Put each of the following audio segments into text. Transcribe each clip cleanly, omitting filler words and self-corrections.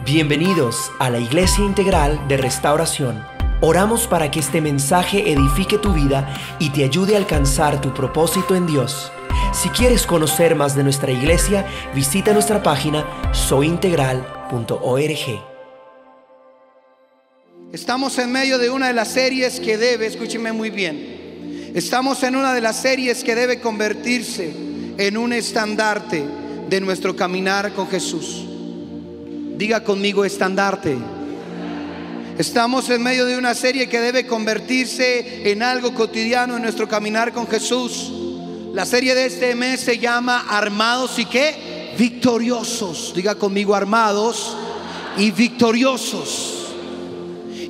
Bienvenidos a la Iglesia Integral de Restauración. Oramos para que este mensaje edifique tu vida y te ayude a alcanzar tu propósito en Dios. Si quieres conocer más de nuestra iglesia, visita nuestra página soyintegral.org. Estamos en medio de una de las series que escúcheme muy bien, estamos en una de las series que debe convertirse en un estandarte de nuestro caminar con Jesús. Diga conmigo: estandarte. Estamos en medio de una serie que debe convertirse en algo cotidiano en nuestro caminar con Jesús. La serie de este mes se llama Armados y ¿qué? Victoriosos. Diga conmigo: armados y victoriosos.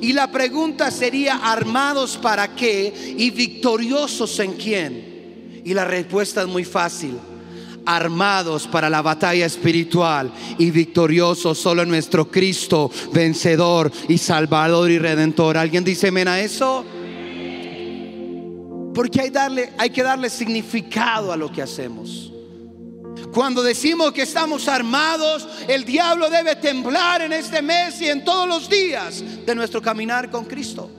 Y la pregunta sería: ¿armados para qué? ¿Y victoriosos en quién? Y la respuesta es muy fácil: armados para la batalla espiritual y victoriosos solo en nuestro Cristo vencedor y Salvador y Redentor. ¿Alguien dice amén a eso? Porque hay que darle significado a lo que hacemos. Cuando decimos que estamos armados, el diablo debe temblar en este mes y en todos los días de nuestro caminar con Cristo.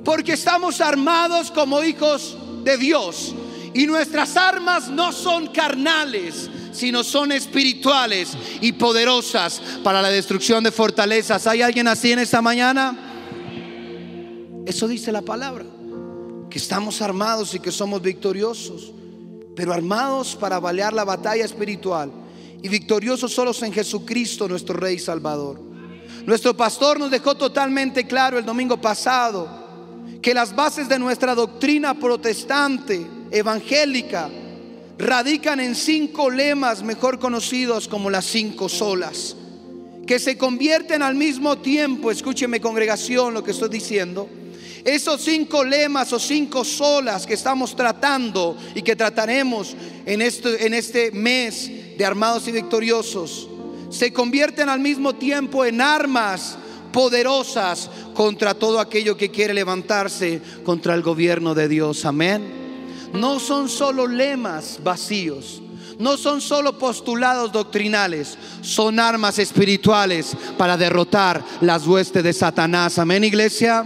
Porque estamos armados como hijos de Dios. Y nuestras armas no son carnales, sino son espirituales y poderosas para la destrucción de fortalezas. ¿Hay alguien así en esta mañana? Eso dice la palabra, que estamos armados y que somos victoriosos, pero armados para pelear la batalla espiritual y victoriosos solos en Jesucristo, nuestro Rey y Salvador. Nuestro pastor nos dejó totalmente claro el domingo pasado que las bases de nuestra doctrina protestante evangélica radican en 5 lemas mejor conocidos como las 5 solas, que se convierten al mismo tiempo, escúcheme congregación lo que estoy diciendo, esos 5 lemas o 5 solas que estamos tratando y que trataremos en este mes de armados y victoriosos, se convierten al mismo tiempo en armas poderosas contra todo aquello que quiere levantarse contra el gobierno de Dios. Amén. No son solo lemas vacíos, no son solo postulados doctrinales, son armas espirituales para derrotar las huestes de Satanás. Amén, iglesia.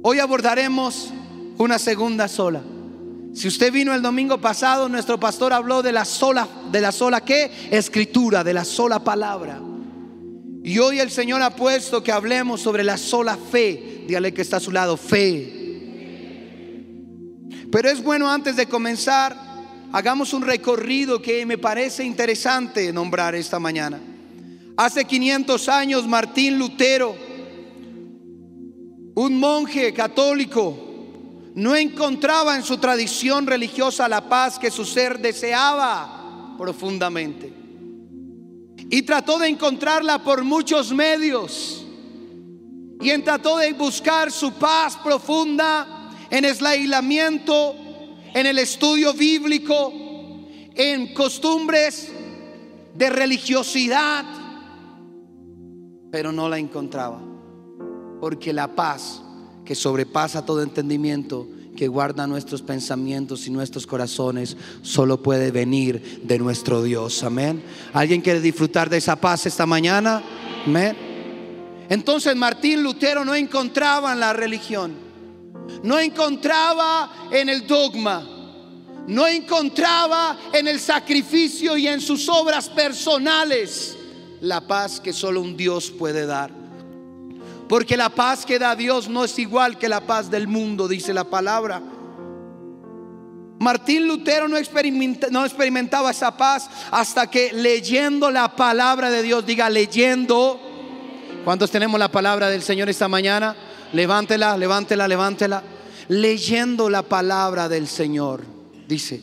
Hoy abordaremos una segunda sola. Si usted vino el domingo pasado, nuestro pastor habló de la sola ¿qué? Escritura, de la sola palabra. Y hoy el Señor ha puesto que hablemos sobre la sola fe. Dígale que está a su lado: fe. Pero es bueno, antes de comenzar, hagamos un recorrido que me parece interesante nombrar esta mañana. Hace 500 años Martín Lutero, un monje católico, no encontraba en su tradición religiosa la paz que su ser deseaba profundamente, y trató de encontrarla por muchos medios, y trató de buscar su paz profunda en el aislamiento, en el estudio bíblico, en costumbres de religiosidad, pero no la encontraba, porque la paz que sobrepasa todo entendimiento, que guarda nuestros pensamientos y nuestros corazones, solo puede venir de nuestro Dios. Amén. ¿Alguien quiere disfrutar de esa paz esta mañana? Amén. Entonces Martín Lutero no encontraba en la religión, no encontraba en el dogma, no encontraba en el sacrificio y en sus obras personales la paz que solo un Dios puede dar. Porque la paz que da Dios no es igual que la paz del mundo, dice la palabra. Martín Lutero no experimentaba esa paz hasta que, leyendo la palabra de Dios, diga leyendo. ¿Cuántos tenemos la palabra del Señor esta mañana? Levántela, levántela, levántela. Leyendo la palabra del Señor, dice,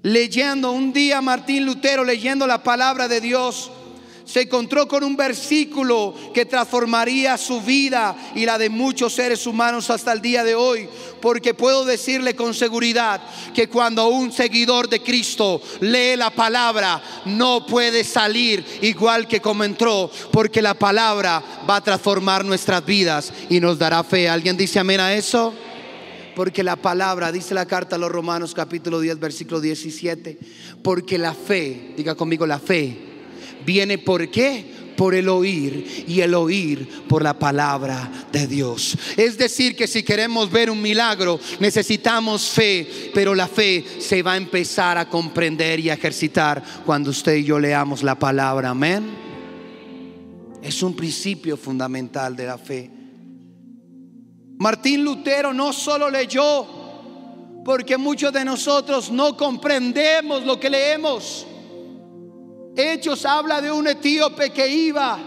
leyendo un día Martín Lutero, leyendo la palabra de Dios, se encontró con un versículo que transformaría su vida y la de muchos seres humanos hasta el día de hoy. Porque puedo decirle con seguridad que cuando un seguidor de Cristo lee la palabra, no puede salir igual que como entró, porque la palabra va a transformar nuestras vidas y nos dará fe. ¿Alguien dice amén a eso? Porque la palabra, dice la carta a los Romanos capítulo 10 versículo 17, porque la fe, diga conmigo, la fe viene ¿por qué? Por el oír, y el oír por la palabra de Dios. Es decir, que si queremos ver un milagro necesitamos fe, pero la fe se va a empezar a comprender y a ejercitar cuando usted y yo leamos la palabra. Amén. Es un principio fundamental de la fe. Martín Lutero no solo leyó, porque muchos de nosotros no comprendemos lo que leemos. Hechos habla de un etíope que iba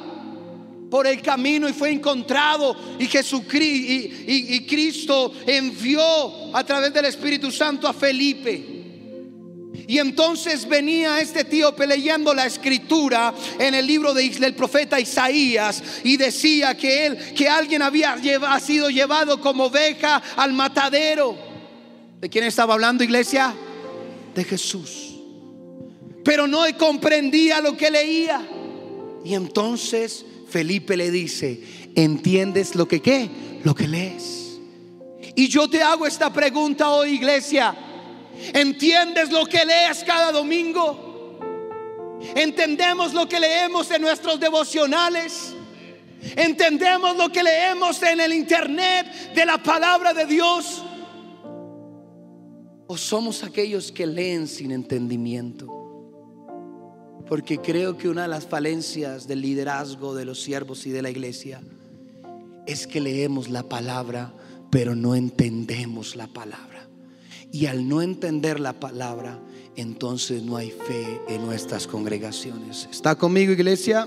por el camino y fue encontrado, y Jesucristo y Cristo envió a través del Espíritu Santo a Felipe. Y entonces venía este etíope leyendo la escritura en el libro del profeta Isaías, y decía que alguien había sido llevado como oveja al matadero. ¿De quién estaba hablando, iglesia? De Jesús. Pero no comprendía lo que leía. Y entonces Felipe le dice: ¿entiendes lo que qué? Lo que lees. Y yo te hago esta pregunta hoy, iglesia: ¿entiendes lo que lees cada domingo? ¿Entendemos lo que leemos en nuestros devocionales? ¿Entendemos lo que leemos en el internet de la palabra de Dios? ¿O somos aquellos que leen sin entendimiento? Porque creo que una de las falencias del liderazgo de los siervos y de la iglesia es que leemos la palabra, pero no entendemos la palabra. Y al no entender la palabra, entonces no hay fe en nuestras congregaciones. ¿Está conmigo, iglesia?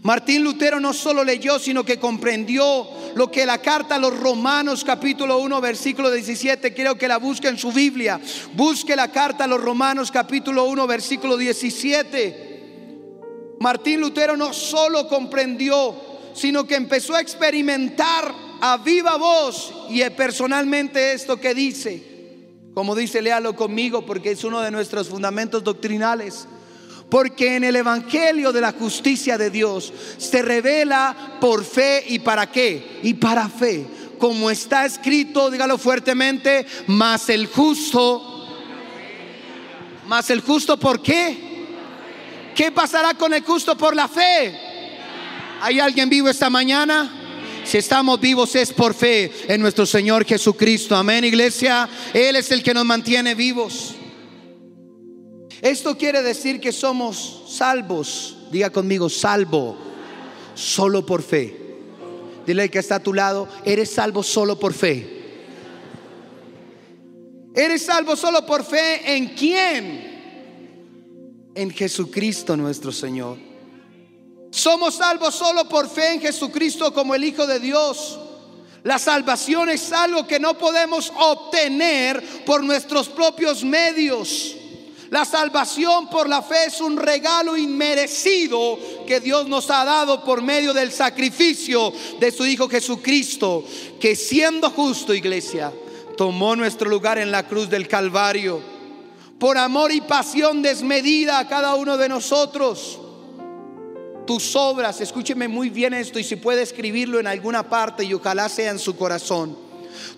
Martín Lutero no solo leyó, sino que comprendió lo que la carta a los Romanos capítulo 1 versículo 17, quiero que la busque en su Biblia. Busque la carta a los Romanos capítulo 1 versículo 17. Martín Lutero no solo comprendió, sino que empezó a experimentar a viva voz y personalmente esto que dice. Como dice, léalo conmigo porque es uno de nuestros fundamentos doctrinales. Porque en el evangelio de la justicia de Dios se revela por fe. ¿Y para qué? Y para fe. Como está escrito, dígalo fuertemente: mas el justo. Mas el justo, ¿por qué? ¿Qué pasará con el justo por la fe? ¿Hay alguien vivo esta mañana? Si estamos vivos es por fe en nuestro Señor Jesucristo. Amén, iglesia. Él es el que nos mantiene vivos. Esto quiere decir que somos salvos. Diga conmigo: salvo solo por fe. Dile al que está a tu lado: eres salvo solo por fe. Eres salvo solo por fe. ¿En quién? En Jesucristo nuestro Señor. Somos salvos solo por fe en Jesucristo como el Hijo de Dios. La salvación es algo que no podemos obtener por nuestros propios medios. La salvación por la fe es un regalo inmerecido que Dios nos ha dado por medio del sacrificio de su Hijo Jesucristo, que siendo justo, iglesia, tomó nuestro lugar en la cruz del Calvario por amor y pasión desmedida a cada uno de nosotros. Tus obras, escúcheme muy bien esto, y si puede escribirlo en alguna parte y ojalá sea en su corazón: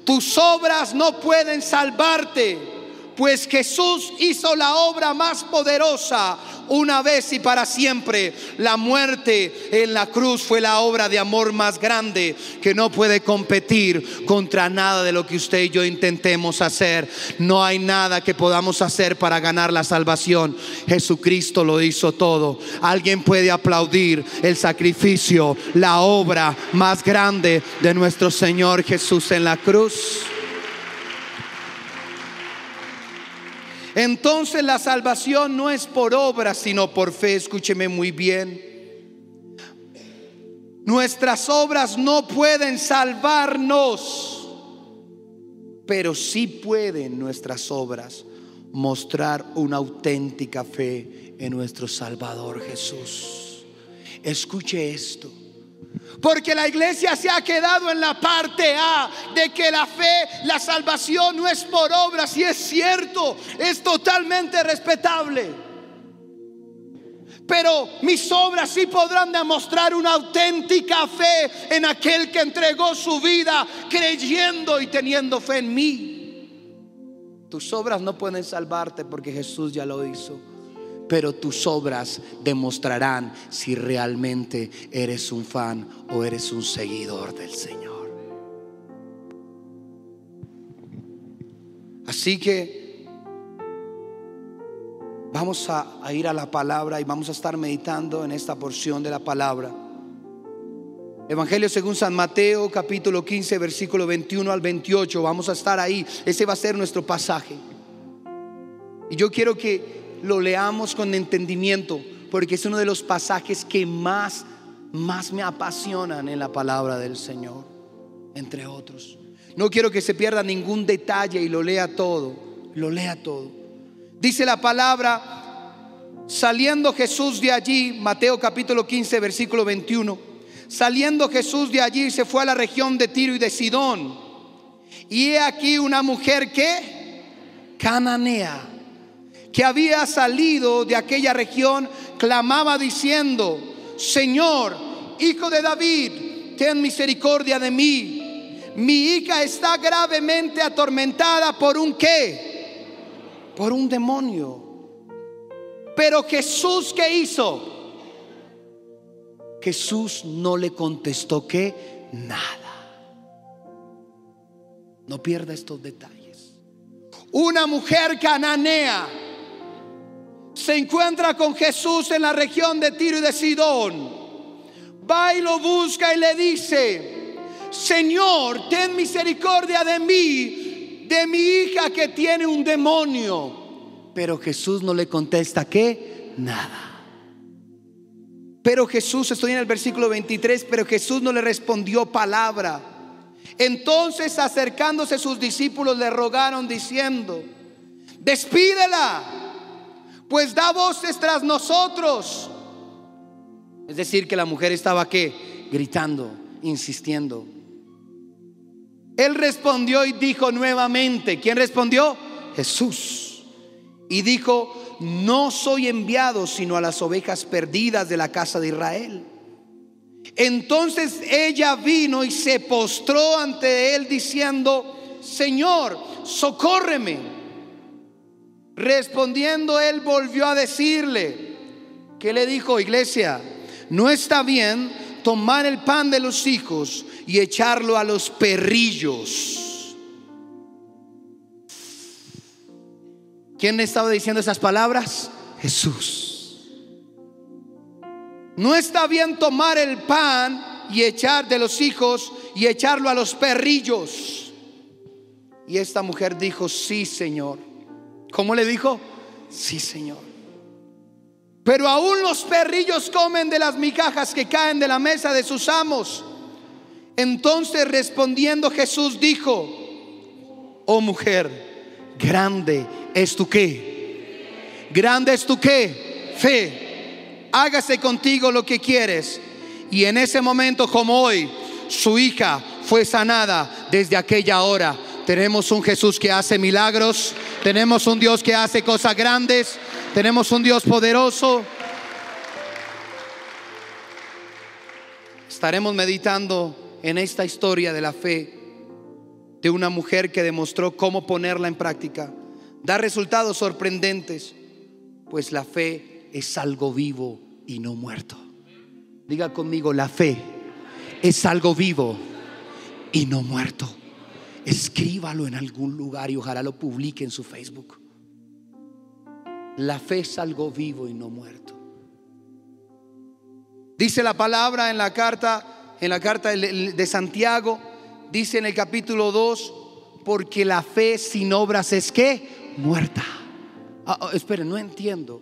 tus obras no pueden salvarte, pues Jesús hizo la obra más poderosa una vez y para siempre. La muerte en la cruz fue la obra de amor más grande, que no puede competir contra nada de lo que usted y yo intentemos hacer. No hay nada que podamos hacer para ganar la salvación. Jesucristo lo hizo todo. Alguien puede aplaudir el sacrificio, la obra más grande de nuestro Señor Jesús en la cruz. Entonces la salvación no es por obra, sino por fe. Escúcheme muy bien. Nuestras obras no pueden salvarnos, pero sí pueden nuestras obras mostrar una auténtica fe en nuestro Salvador Jesús. Escuche esto. Porque la iglesia se ha quedado en la parte A de que la fe, la salvación no es por obras, y es cierto, es totalmente respetable. Pero mis obras sí podrán demostrar una auténtica fe en aquel que entregó su vida creyendo y teniendo fe en mí. Tus obras no pueden salvarte porque Jesús ya lo hizo. pero tus obras demostrarán si realmente eres un fan o eres un seguidor del Señor. Así que vamos a ir a la palabra y vamos a estar meditando en esta porción de la palabra. Evangelio según San Mateo, capítulo 15, versículo 21 al 28. Vamos a estar ahí. Ese va a ser nuestro pasaje. Y yo quiero que lo leamos con entendimiento, porque es uno de los pasajes que más me apasionan en la palabra del Señor, entre otros. No quiero que se pierda ningún detalle y lo lea todo. Dice la palabra: saliendo Jesús de allí, Mateo capítulo 15, versículo 21. Saliendo Jesús de allí, se fue a la región de Tiro y de Sidón. Y he aquí una mujer que cananea, que había salido de aquella región, clamaba diciendo: Señor, Hijo de David, ten misericordia de mí. Mi hija está gravemente atormentada por un ¿qué? Por un demonio. Pero Jesús, ¿qué hizo? Jesús no le contestó que nada. No pierda estos detalles. Una mujer cananea se encuentra con Jesús en la región de Tiro y de Sidón. Va y lo busca y le dice: Señor, ten misericordia de mí, de mi hija que tiene un demonio. Pero Jesús no le contesta que nada. Pero Jesús, estoy en el versículo 23, pero Jesús no le respondió palabra. Entonces, acercándose sus discípulos, le rogaron diciendo: despídela, pues da voces tras nosotros. Es decir, que la mujer estaba ¿qué? Gritando, insistiendo. Él respondió y dijo nuevamente. ¿Quién respondió? Jesús. Y dijo: no soy enviado sino a las ovejas perdidas de la casa de Israel. Entonces ella vino y se postró ante él diciendo: Señor, socórreme. Respondiendo él, volvió a decirle. ¿Qué le dijo, iglesia? No está bien tomar el pan de los hijos y echarlo a los perrillos. ¿Quién estaba diciendo esas palabras? Jesús. No está bien tomar el pan y echar de los hijos y echarlo a los perrillos. Y esta mujer dijo: sí, Señor. ¿Cómo le dijo? Sí, Señor. Pero aún los perrillos comen de las migajas que caen de la mesa de sus amos. Entonces respondiendo Jesús dijo: oh mujer, grande es tu ¿qué? Grande es tu ¿qué? Fe. Hágase contigo lo que quieres. Y en ese momento, como hoy, su hija fue sanada. Desde aquella hora tenemos un Jesús que hace milagros. Tenemos un Dios que hace cosas grandes. Tenemos un Dios poderoso. Estaremos meditando en esta historia de la fe de una mujer que demostró cómo ponerla en práctica. Da resultados sorprendentes, pues la fe es algo vivo y no muerto. Diga conmigo: la fe es algo vivo y no muerto. Escríbalo en algún lugar y ojalá lo publique en su Facebook. La fe es algo vivo y no muerto. Dice la palabra en la carta de Santiago, dice en el capítulo 2: porque la fe sin obras es ¿qué? Muerta. Esperen, no entiendo.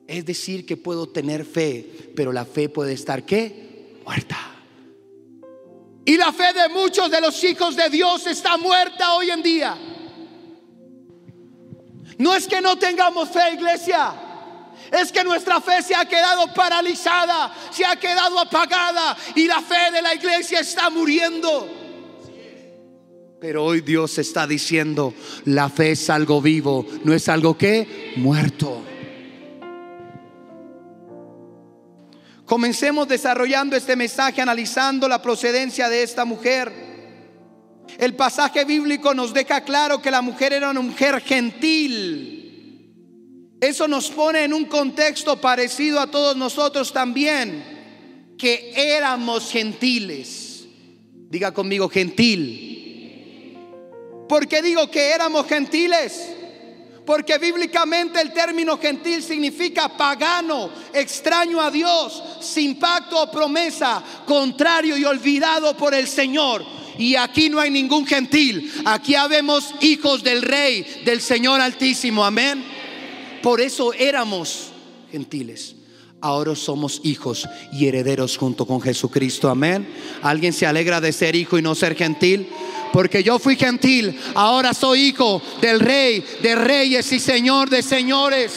Es decir, que puedo tener fe, pero la fe puede estar ¿qué? Muerta. Y la fe de muchos de los hijos de Dios está muerta hoy en día. No es que no tengamos fe, iglesia. Es que nuestra fe se ha quedado paralizada, se ha quedado apagada, y la fe de la iglesia está muriendo. Pero hoy Dios está diciendo: la fe es algo vivo, no es algo que muerto. Comencemos desarrollando este mensaje analizando la procedencia de esta mujer. El pasaje bíblico nos deja claro que la mujer era una mujer gentil. Eso nos pone en un contexto parecido a todos nosotros también, que éramos gentiles. Diga conmigo, gentil. ¿Por qué digo que éramos gentiles? Porque bíblicamente el término gentil significa pagano, extraño a Dios, sin pacto o promesa, contrario y olvidado por el Señor. Y aquí no hay ningún gentil, aquí habemos hijos del Rey, del Señor Altísimo, amén. Por eso éramos gentiles. Ahora somos hijos y herederos junto con Jesucristo, amén. ¿Alguien se alegra de ser hijo y no ser gentil? Porque yo fui gentil, ahora soy hijo del Rey de Reyes y Señor de Señores.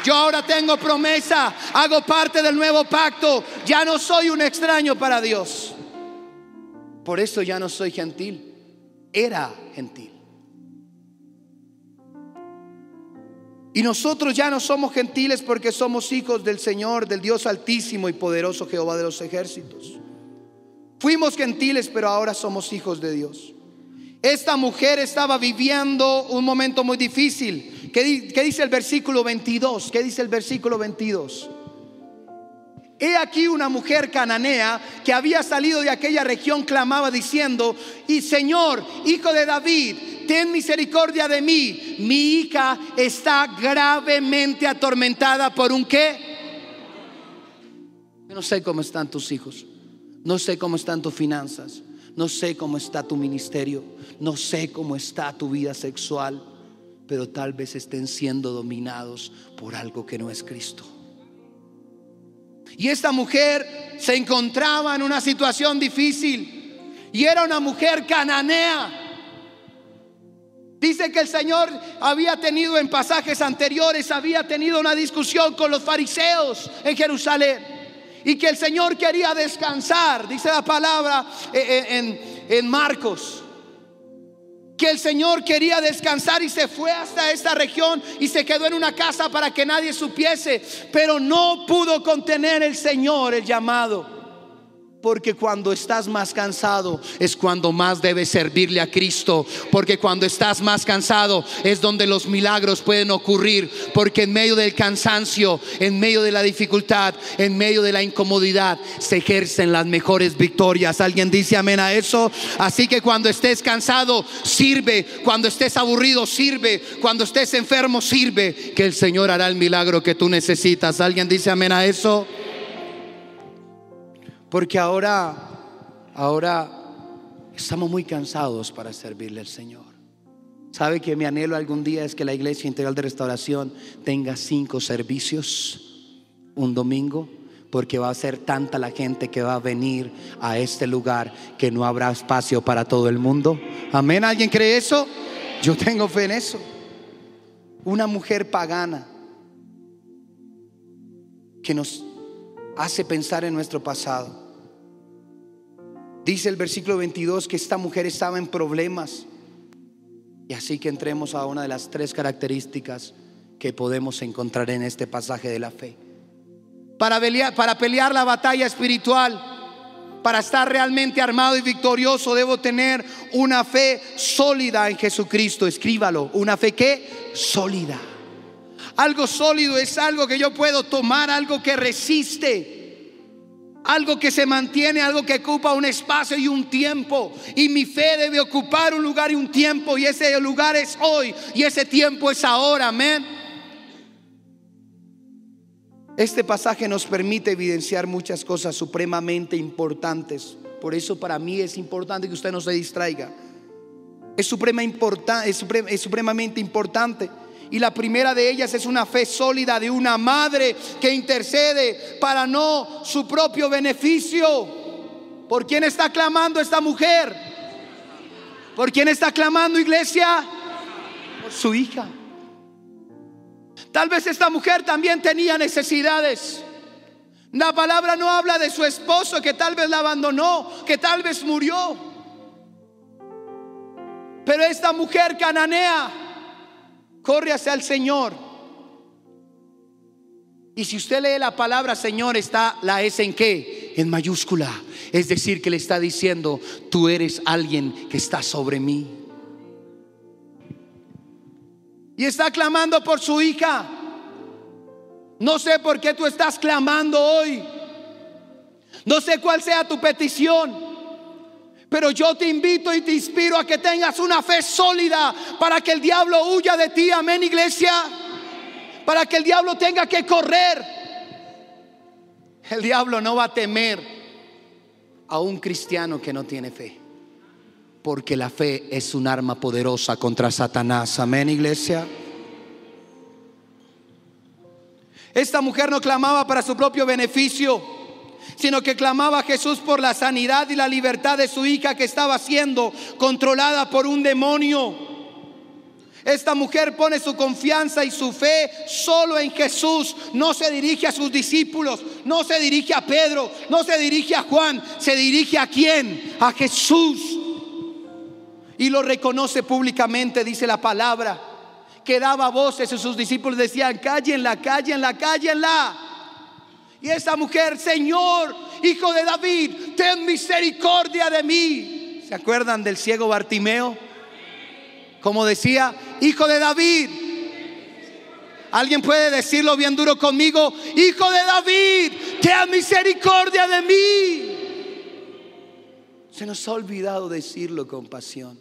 Yo ahora tengo promesa, hago parte del nuevo pacto. Ya no soy un extraño para Dios. Por eso ya no soy gentil, era gentil. Y nosotros ya no somos gentiles porque somos hijos del Señor, del Dios altísimo y poderoso Jehová de los ejércitos. Fuimos gentiles, pero ahora somos hijos de Dios. Esta mujer estaba viviendo un momento muy difícil. ¿Qué dice el versículo 22? ¿Qué dice el versículo 22? He aquí una mujer cananea que había salido de aquella región clamaba diciendo: y Señor, hijo de David, ten misericordia de mí. Mi hija está gravemente atormentada por un ¿qué? Yo no sé cómo están tus hijos, no sé cómo están tus finanzas, no sé cómo está tu ministerio, no sé cómo está tu vida sexual, pero tal vez estén siendo dominados por algo que no es Cristo. Y esta mujer se encontraba en una situación difícil y era una mujer cananea. Dice que el Señor había tenido en pasajes anteriores, había tenido una discusión con los fariseos en Jerusalén, y que el Señor quería descansar. Dice la palabra en Marcos que el Señor quería descansar y se fue hasta esta región y se quedó en una casa para que nadie supiese. Pero no pudo contener el Señor el llamado. Porque cuando estás más cansado es cuando más debes servirle a Cristo. Porque cuando estás más cansado es donde los milagros pueden ocurrir. Porque en medio del cansancio, en medio de la dificultad, en medio de la incomodidad, se ejercen las mejores victorias. ¿Alguien dice amén a eso? Así que cuando estés cansado, sirve. Cuando estés aburrido, sirve. Cuando estés enfermo, sirve. Que el Señor hará el milagro que tú necesitas. ¿Alguien dice amén a eso? Porque ahora estamos muy cansados para servirle al Señor. ¿Sabe que mi anhelo algún día es que la Iglesia Integral de Restauración tenga 5 servicios un domingo? Porque va a ser tanta la gente que va a venir a este lugar que no habrá espacio para todo el mundo. Amén. ¿Alguien cree eso? Yo tengo fe en eso. Una mujer pagana que nos hace pensar en nuestro pasado. Dice el versículo 22 que esta mujer estaba en problemas. Y así que entremos a una de las 3 características que podemos encontrar en este pasaje de la fe. Para pelear la batalla espiritual, para estar realmente armado y victorioso, debo tener una fe sólida en Jesucristo. Escríbalo, una fe ¿qué? Sólida. Algo sólido es algo que yo puedo tomar, algo que resiste, algo que se mantiene, algo que ocupa un espacio y un tiempo. Y mi fe debe ocupar un lugar y un tiempo, y ese lugar es hoy y ese tiempo es ahora. Amén. Este pasaje nos permite evidenciar muchas cosas supremamente importantes. Por eso para mí es importante que usted no se distraiga. Es supremamente importante. Y la primera de ellas es una fe sólida de una madre que intercede para no su propio beneficio. ¿Por quién está clamando esta mujer? ¿Por quién está clamando, iglesia? Por su hija. Tal vez esta mujer también tenía necesidades. La palabra no habla de su esposo que tal vez la abandonó, que tal vez murió. Pero esta mujer cananea corre hacia el Señor. Y si usted lee la palabra Señor, está la S en ¿qué? En mayúscula. Es decir, que le está diciendo: tú eres alguien que está sobre mí. Y está clamando por su hija. No sé por qué tú estás clamando hoy. No sé cuál sea tu petición. Pero yo te invito y te inspiro a que tengas una fe sólida para que el diablo huya de ti. Amén, iglesia. Para que el diablo tenga que correr. El diablo no va a temer a un cristiano que no tiene fe, porque la fe es un arma poderosa contra Satanás. Amén, iglesia. Esta mujer no clamaba para su propio beneficio, sino que clamaba a Jesús por la sanidad y la libertad de su hija, que estaba siendo controlada por un demonio. Esta mujer pone su confianza y su fe solo en Jesús. No se dirige a sus discípulos, no se dirige a Pedro, no se dirige a Juan. Se dirige ¿a quién? A Jesús. Y lo reconoce públicamente, dice la palabra, que daba voces y sus discípulos decían: cállenla, cállenla, cállenla. Y esta mujer: Señor, Hijo de David, ten misericordia de mí. ¿Se acuerdan del ciego Bartimeo? Como decía: Hijo de David. ¿Alguien puede decirlo bien duro conmigo? Hijo de David, ten misericordia de mí. Se nos ha olvidado decirlo con pasión.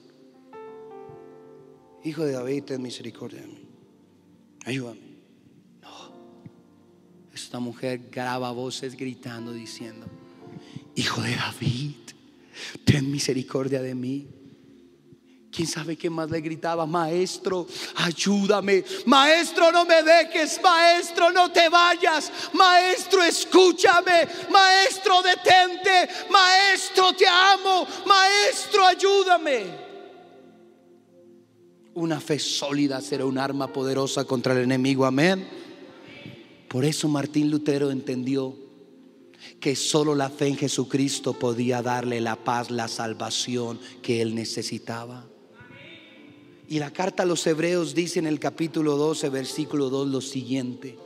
Hijo de David, ten misericordia de mí. Ayúdame. No. Esta mujer graba voces gritando diciendo: Hijo de David, ten misericordia de mí. ¿Quién sabe qué más le gritaba? Maestro, ayúdame. Maestro, no me dejes. Maestro, no te vayas. Maestro, escúchame. Maestro, detente. Maestro, te amo. Maestro, ayúdame. Una fe sólida será un arma poderosa contra el enemigo. Amén. Por eso Martín Lutero entendió que solo la fe en Jesucristo podía darle la paz, la salvación que él necesitaba. Y la carta a los Hebreos dice en el capítulo 12, versículo 2 lo siguiente: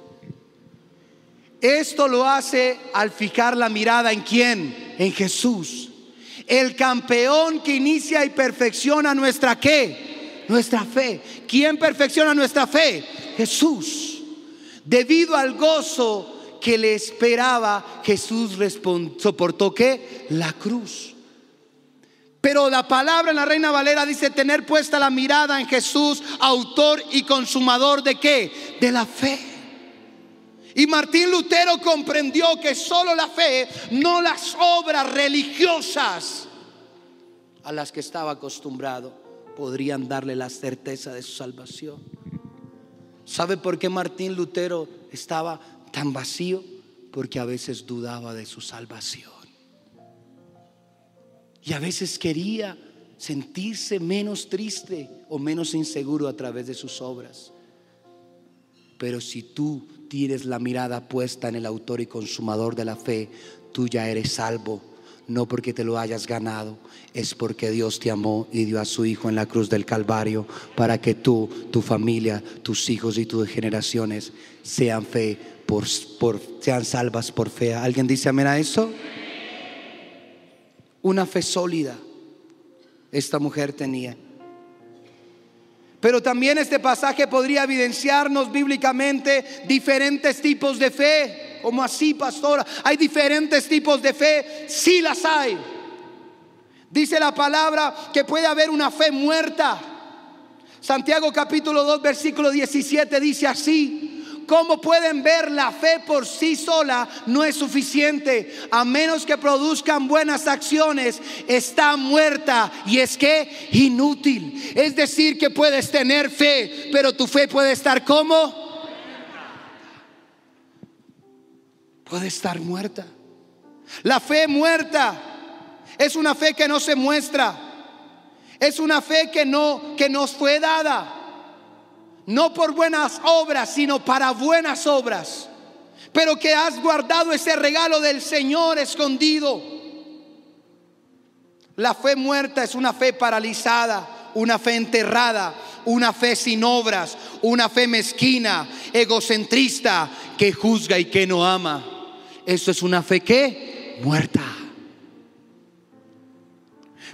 esto lo hace al fijar la mirada ¿en quién? En Jesús, el campeón que inicia y perfecciona nuestra ¿qué? Nuestra fe. ¿Quién perfecciona nuestra fe? Jesús. Debido al gozo que le esperaba, Jesús soportó ¿qué? La cruz. Pero la palabra en la Reina Valera dice: tener puesta la mirada en Jesús, autor y consumador ¿de qué? De la fe. Y Martín Lutero comprendió que solo la fe, no las obras religiosas a las que estaba acostumbrado, podrían darle la certeza de su salvación. ¿Sabe por qué Martín Lutero estaba tan vacío? Porque a veces dudaba de su salvación. Y a veces quería sentirse menos triste o menos inseguro a través de sus obras. Pero si tú tienes la mirada puesta en el autor y consumador de la fe, tú ya eres salvo. No porque te lo hayas ganado, es porque Dios te amó y dio a su Hijo en la cruz del Calvario para que tú, tu familia, tus hijos y tus generaciones sean sean salvas por fe. ¿Alguien dice amén a eso? Una fe sólida esta mujer tenía. Pero también este pasaje podría evidenciarnos bíblicamente diferentes tipos de fe. ¿Cómo así, pastora? ¿Hay diferentes tipos de fe? Sí las hay. Dice la palabra que puede haber una fe muerta. Santiago capítulo 2 versículo 17 dice así: como pueden ver, la fe por sí sola no es suficiente. A menos que produzcan buenas acciones, está muerta y es que inútil. Es decir, que puedes tener fe, pero tu fe puede estar ¿cómo? Puede estar muerta. La fe muerta es una fe que no se muestra. Es una fe que nos fue dada. No por buenas obras, sino para buenas obras. Pero que has guardado ese regalo del Señor escondido. La fe muerta es una fe paralizada, una fe enterrada, una fe sin obras, una fe mezquina, egocentrista, que juzga y que no ama. Eso es una fe que muerta.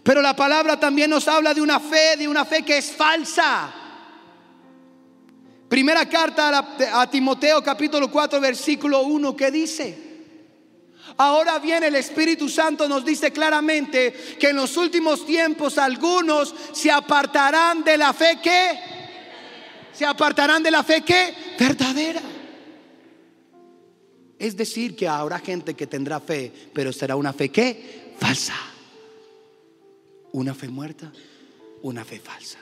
Pero la palabra también nos habla de una fe que es falsa. Primera carta a Timoteo capítulo 4 versículo 1, ¿qué dice? Ahora bien, el Espíritu Santo nos dice claramente que en los últimos tiempos algunos se apartarán de la fe que verdadera. Es decir, que habrá gente que tendrá fe, pero será una fe que falsa. Una fe muerta, una fe falsa.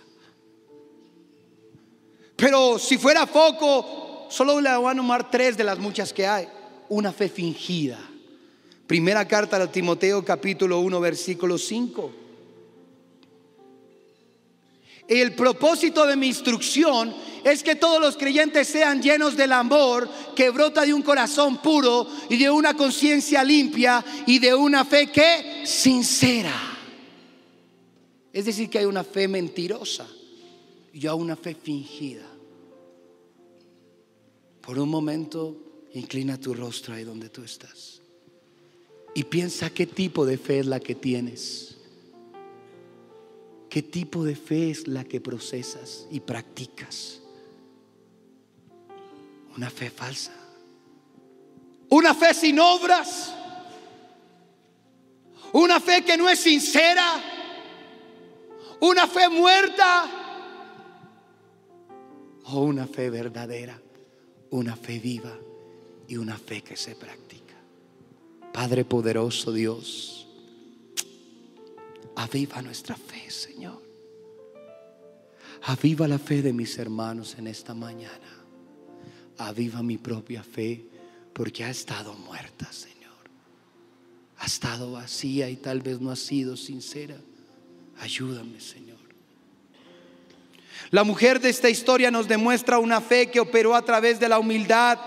Pero si fuera poco, solo le voy a nombrar 3 de las muchas que hay. Una fe fingida. Primera carta a Timoteo capítulo 1 versículo 5. El propósito de mi instrucción es que todos los creyentes sean llenos del amor que brota de un corazón puro y de una conciencia limpia y de una fe que sincera. Es decir, que hay una fe mentirosa y hay una fe fingida. Por un momento, inclina tu rostro ahí donde tú estás y piensa qué tipo de fe es la que tienes. ¿Qué tipo de fe es la que procesas y practicas? Una fe falsa, una fe sin obras, una fe que no es sincera, una fe muerta, o una fe verdadera, una fe viva y una fe que se practica. Padre poderoso Dios, aviva nuestra fe, Señor. Aviva la fe de mis hermanos en esta mañana. Aviva mi propia fe, porque ha estado muerta, Señor. Ha estado vacía y tal vez no ha sido sincera. Ayúdame, Señor. La mujer de esta historia nos demuestra una fe que operó a través de la humildad,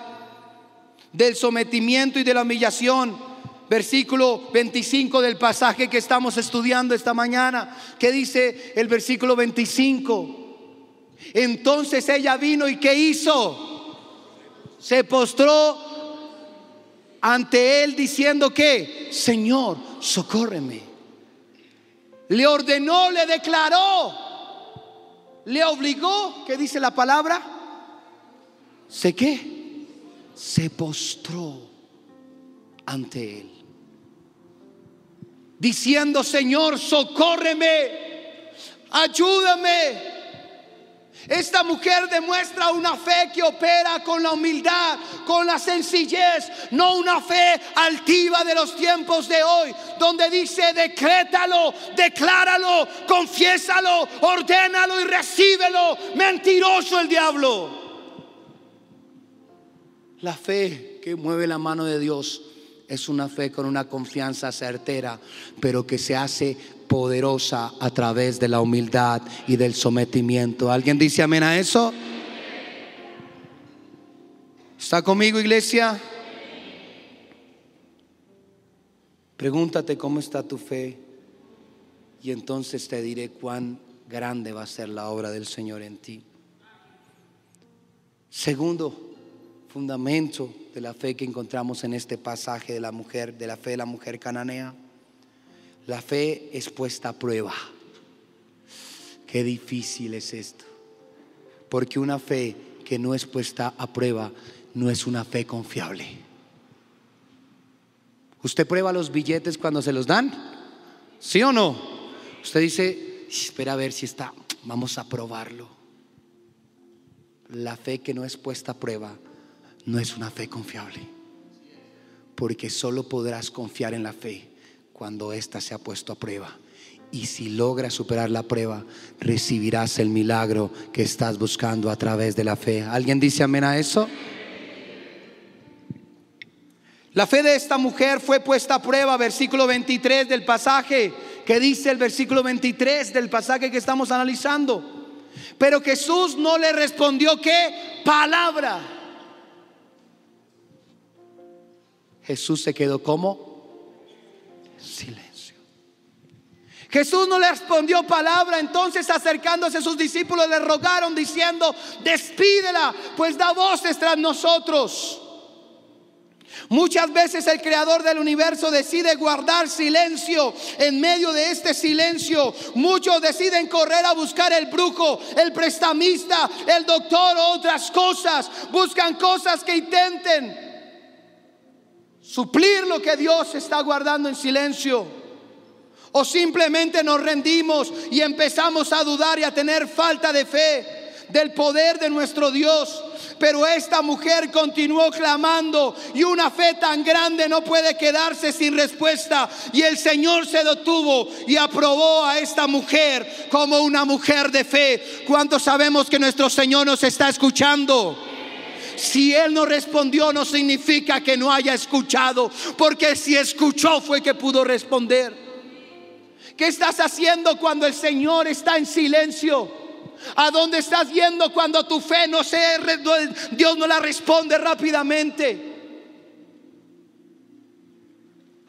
del sometimiento y de la humillación. Versículo 25 del pasaje que estamos estudiando esta mañana. ¿Qué dice el versículo 25? Entonces ella vino y ¿qué hizo? Se postró ante él diciendo que Señor, socórreme. Le ordenó, le declaró, le obligó. ¿Qué dice la palabra? ¿Se qué? Se postró ante él diciendo: Señor, socórreme, ayúdame. Esta mujer demuestra una fe que opera con la humildad, con la sencillez, no una fe altiva de los tiempos de hoy, donde dice: decrétalo, decláralo, confiésalo, ordénalo y recíbelo. Mentiroso el diablo. La fe que mueve la mano de Dios es una fe con una confianza certera, pero que se hace poderosa a través de la humildad y del sometimiento. ¿Alguien dice amén a eso? ¿Está conmigo, iglesia? Pregúntate cómo está tu fe y entonces te diré cuán grande va a ser la obra del Señor en ti. Segundo fundamento de la fe que encontramos en este pasaje de la mujer, de la fe de la mujer cananea. La fe es puesta a prueba. Qué difícil es esto, porque una fe que no es puesta a prueba no es una fe confiable. ¿Usted prueba los billetes cuando se los dan? ¿Sí o no? Usted dice: espera a ver si está, vamos a probarlo. La fe que no es puesta a prueba no es una fe confiable, porque solo podrás confiar en la fe cuando ésta se ha puesto a prueba. Y si logras superar la prueba, recibirás el milagro que estás buscando a través de la fe. ¿Alguien dice amén a eso? La fe de esta mujer fue puesta a prueba. Versículo 23 del pasaje. ¿Qué dice el versículo 23 del pasaje que estamos analizando? Pero Jesús no le respondió ¿qué? Palabra. Jesús se quedó como silencio. Jesús no le respondió palabra. Entonces, acercándose a sus discípulos, le rogaron diciendo: despídela, pues da voces tras nosotros. Muchas veces el creador del universo decide guardar silencio. En medio de este silencio, muchos deciden correr a buscar el brujo, el prestamista, el doctor o otras cosas. Buscan cosas que intenten suplir lo que Dios está guardando en silencio. O simplemente nos rendimos y empezamos a dudar y a tener falta de fe del poder de nuestro Dios. Pero esta mujer continuó clamando, y una fe tan grande no puede quedarse sin respuesta. Y el Señor se detuvo y aprobó a esta mujer como una mujer de fe. ¿Cuántos sabemos que nuestro Señor nos está escuchando? Si Él no respondió, no significa que no haya escuchado, porque si escuchó fue que pudo responder. ¿Qué estás haciendo cuando el Señor está en silencio? ¿A dónde estás yendo cuando tu fe Dios no la responde rápidamente?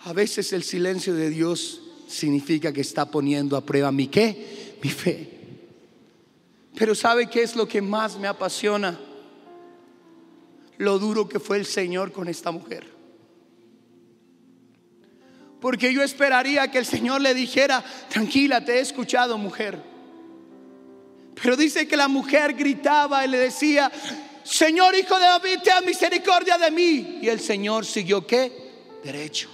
A veces el silencio de Dios significa que está poniendo a prueba mi ¿qué? Mi fe. Pero ¿sabe qué es lo que más me apasiona? Lo duro que fue el Señor con esta mujer. Porque yo esperaría que el Señor le dijera: tranquila, te he escuchado, mujer. Pero dice que la mujer gritaba y le decía: Señor, hijo de David, ten misericordia de mí. Y el Señor siguió ¿qué? Derecho.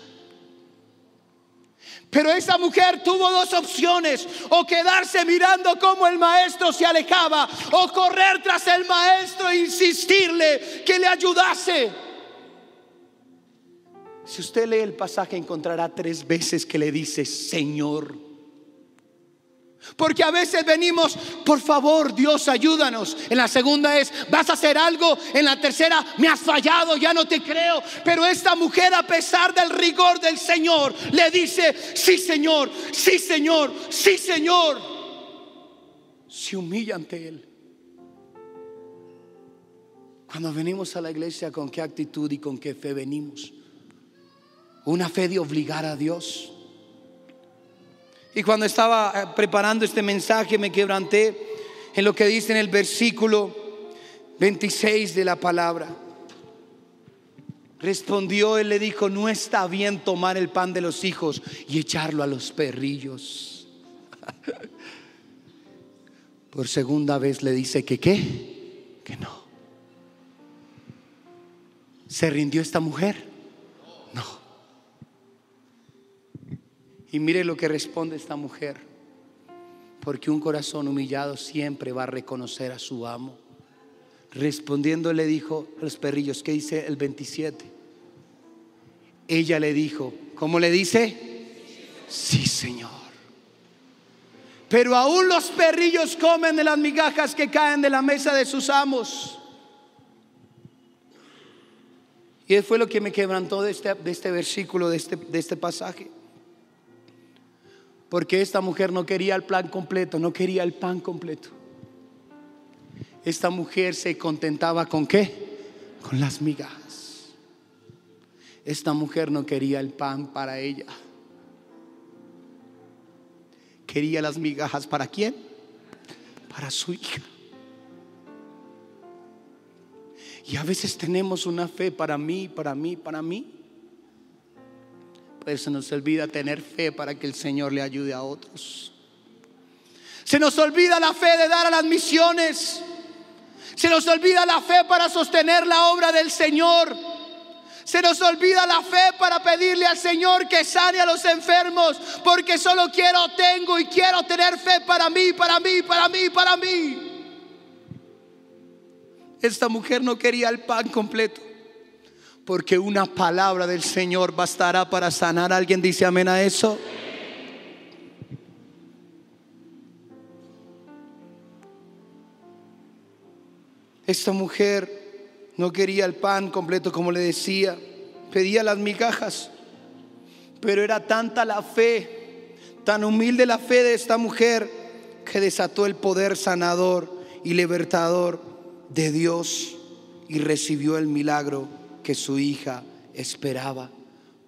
Pero esa mujer tuvo dos opciones: o quedarse mirando cómo el maestro se alejaba, o correr tras el maestro e insistirle que le ayudase. Si usted lee el pasaje, encontrará 3 veces que le dice Señor. Porque a veces venimos: por favor, Dios, ayúdanos. En la segunda es: vas a hacer algo. En la tercera: me has fallado, ya no te creo. Pero esta mujer, a pesar del rigor del Señor, le dice: sí, Señor, sí, Señor, sí, Señor. Se humilla ante Él. Cuando venimos a la iglesia, ¿con qué actitud y con qué fe venimos? Una fe de obligar a Dios. Y cuando estaba preparando este mensaje, me quebranté en lo que dice en el versículo 26 de la palabra. Respondió, él le dijo: no está bien tomar el pan de los hijos y echarlo a los perrillos. Por segunda vez le dice que ¿qué? Que no. ¿Se rindió esta mujer? No. Y mire lo que responde esta mujer: porque un corazón humillado siempre va a reconocer a su amo. Respondiendo le dijo: los perrillos. ¿Qué dice el 27? Ella le dijo, ¿cómo le dice? Sí, Señor. Pero aún los perrillos comen de las migajas que caen de la mesa de sus amos. Y fue lo que me quebrantó de este versículo, de este pasaje. Porque esta mujer no quería el plan completo, no quería el pan completo. Esta mujer se contentaba ¿con qué? Con las migajas. Esta mujer no quería el pan para ella. Quería las migajas ¿para quién? Para su hija. Y a veces tenemos una fe para mí, para mí, para mí. Pero se nos olvida tener fe para que el Señor le ayude a otros. Se nos olvida la fe de dar a las misiones. Se nos olvida la fe para sostener la obra del Señor. Se nos olvida la fe para pedirle al Señor que sane a los enfermos. Porque solo tengo y quiero tener fe para mí, para mí, para mí, para mí. Esta mujer no quería el pan completo, porque una palabra del Señor bastará para sanar. ¿Alguien dice amén a eso? Esta mujer no quería el pan completo, como le decía, pedía las migajas. Pero era tanta la fe, tan humilde la fe de esta mujer, que desató el poder sanador y libertador de Dios y recibió el milagro que su hija esperaba.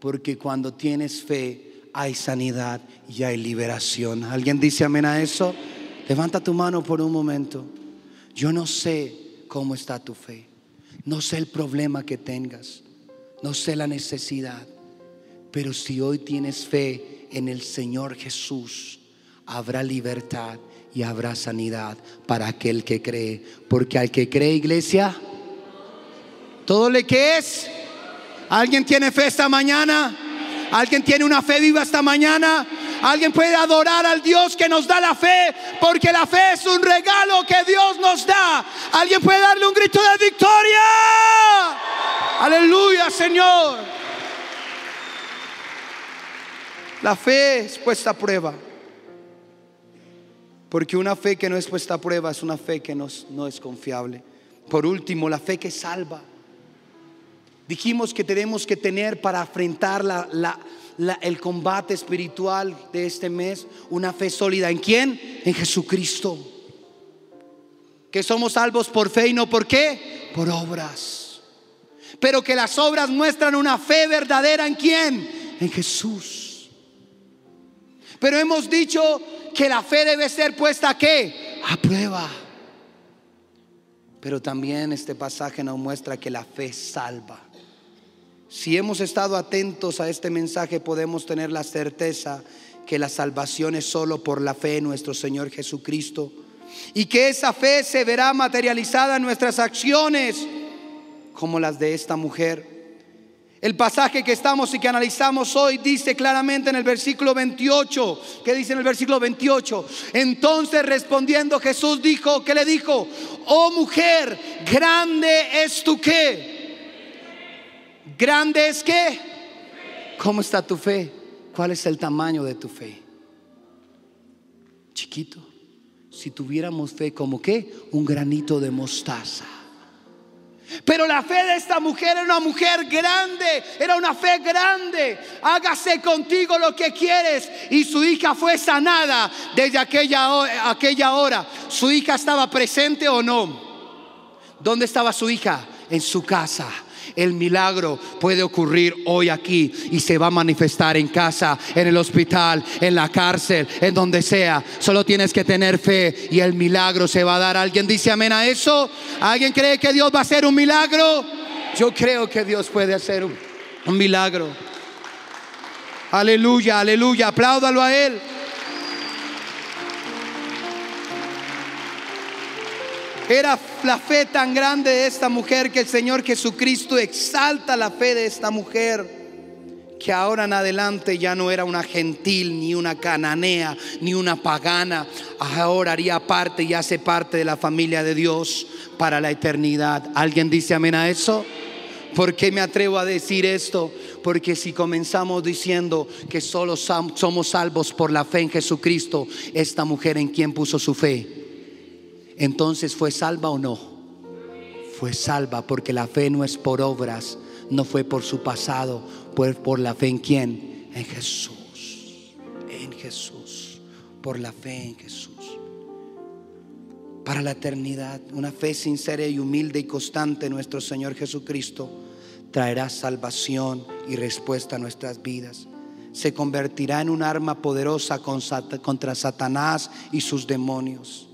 Porque cuando tienes fe hay sanidad y hay liberación. ¿Alguien dice amén a eso? Levanta tu mano por un momento. Yo no sé cómo está tu fe, no sé el problema que tengas, no sé la necesidad, pero si hoy tienes fe en el Señor Jesús, habrá libertad y habrá sanidad para aquel que cree. Porque al que cree, iglesia, todo le que es. ¿Alguien tiene fe esta mañana? ¿Alguien tiene una fe viva esta mañana? ¿Alguien puede adorar al Dios que nos da la fe? Porque la fe es un regalo que Dios nos da. ¿Alguien puede darle un grito de victoria? Aleluya, Señor. La fe es puesta a prueba, porque una fe que no es puesta a prueba es una fe que no es confiable. Por último, la fe que salva. Dijimos que tenemos que tener para enfrentar el combate espiritual de este mes una fe sólida. ¿En quién? En Jesucristo. Que somos salvos por fe y no por qué, por obras. Pero que las obras muestran una fe verdadera. ¿En quién? En Jesús. Pero hemos dicho que la fe debe ser puesta ¿a qué? A prueba. Pero también este pasaje nos muestra que la fe salva. Si hemos estado atentos a este mensaje, podemos tener la certeza que la salvación es solo por la fe en nuestro Señor Jesucristo, y que esa fe se verá materializada en nuestras acciones, como las de esta mujer. El pasaje que estamos y que analizamos hoy dice claramente en el versículo 28. ¿Qué dice en el versículo 28? Entonces respondiendo Jesús dijo, ¿qué le dijo? Oh mujer, grande es tu ¿qué? ¿Grande es qué? ¿Cómo está tu fe? ¿Cuál es el tamaño de tu fe? Chiquito. Si tuviéramos fe como ¿qué? Un granito de mostaza. Pero la fe de esta mujer era una mujer grande, era una fe grande. Hágase contigo lo que quieres. Y su hija fue sanada desde aquella hora. ¿Su hija estaba presente o no? ¿Dónde estaba su hija? En su casa. El milagro puede ocurrir hoy aquí y se va a manifestar en casa, en el hospital, en la cárcel, en donde sea. Solo tienes que tener fe y el milagro se va a dar. ¿Alguien dice amén a eso? ¿Alguien cree que Dios va a hacer un milagro? Yo creo que Dios puede hacer un milagro. Aleluya, aleluya, apláudalo a Él. Era la fe tan grande de esta mujer que el Señor Jesucristo exalta la fe de esta mujer, que ahora en adelante ya no era una gentil, ni una cananea, ni una pagana. Ahora haría parte y hace parte de la familia de Dios para la eternidad. ¿Alguien dice amén a eso? ¿Por qué me atrevo a decir esto? Porque si comenzamos diciendo que solo somos salvos por la fe en Jesucristo, esta mujer, ¿en quién puso su fe? Entonces, ¿fue salva o no? Fue salva, porque la fe no es por obras, no fue por su pasado, fue por la fe en quién, en Jesús. En Jesús, por la fe en Jesús. Para la eternidad, una fe sincera y humilde y constante en nuestro Señor Jesucristo traerá salvación y respuesta a nuestras vidas. Se convertirá en un arma poderosa contra Satanás y sus demonios.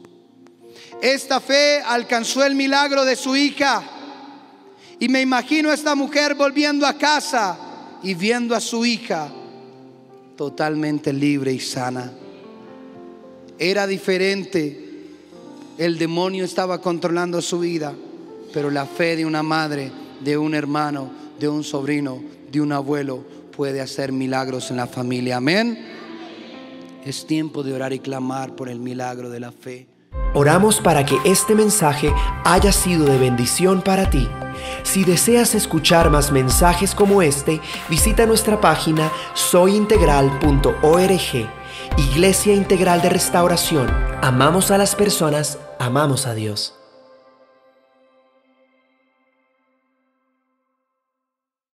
Esta fe alcanzó el milagro de su hija, y me imagino a esta mujer volviendo a casa y viendo a su hija totalmente libre y sana. Era diferente, el demonio estaba controlando su vida, pero la fe de una madre, de un hermano, de un sobrino, de un abuelo puede hacer milagros en la familia. Amén. Es tiempo de orar y clamar por el milagro de la fe. Oramos para que este mensaje haya sido de bendición para ti. Si deseas escuchar más mensajes como este, visita nuestra página soyintegral.org. Iglesia Integral de Restauración. Amamos a las personas, amamos a Dios.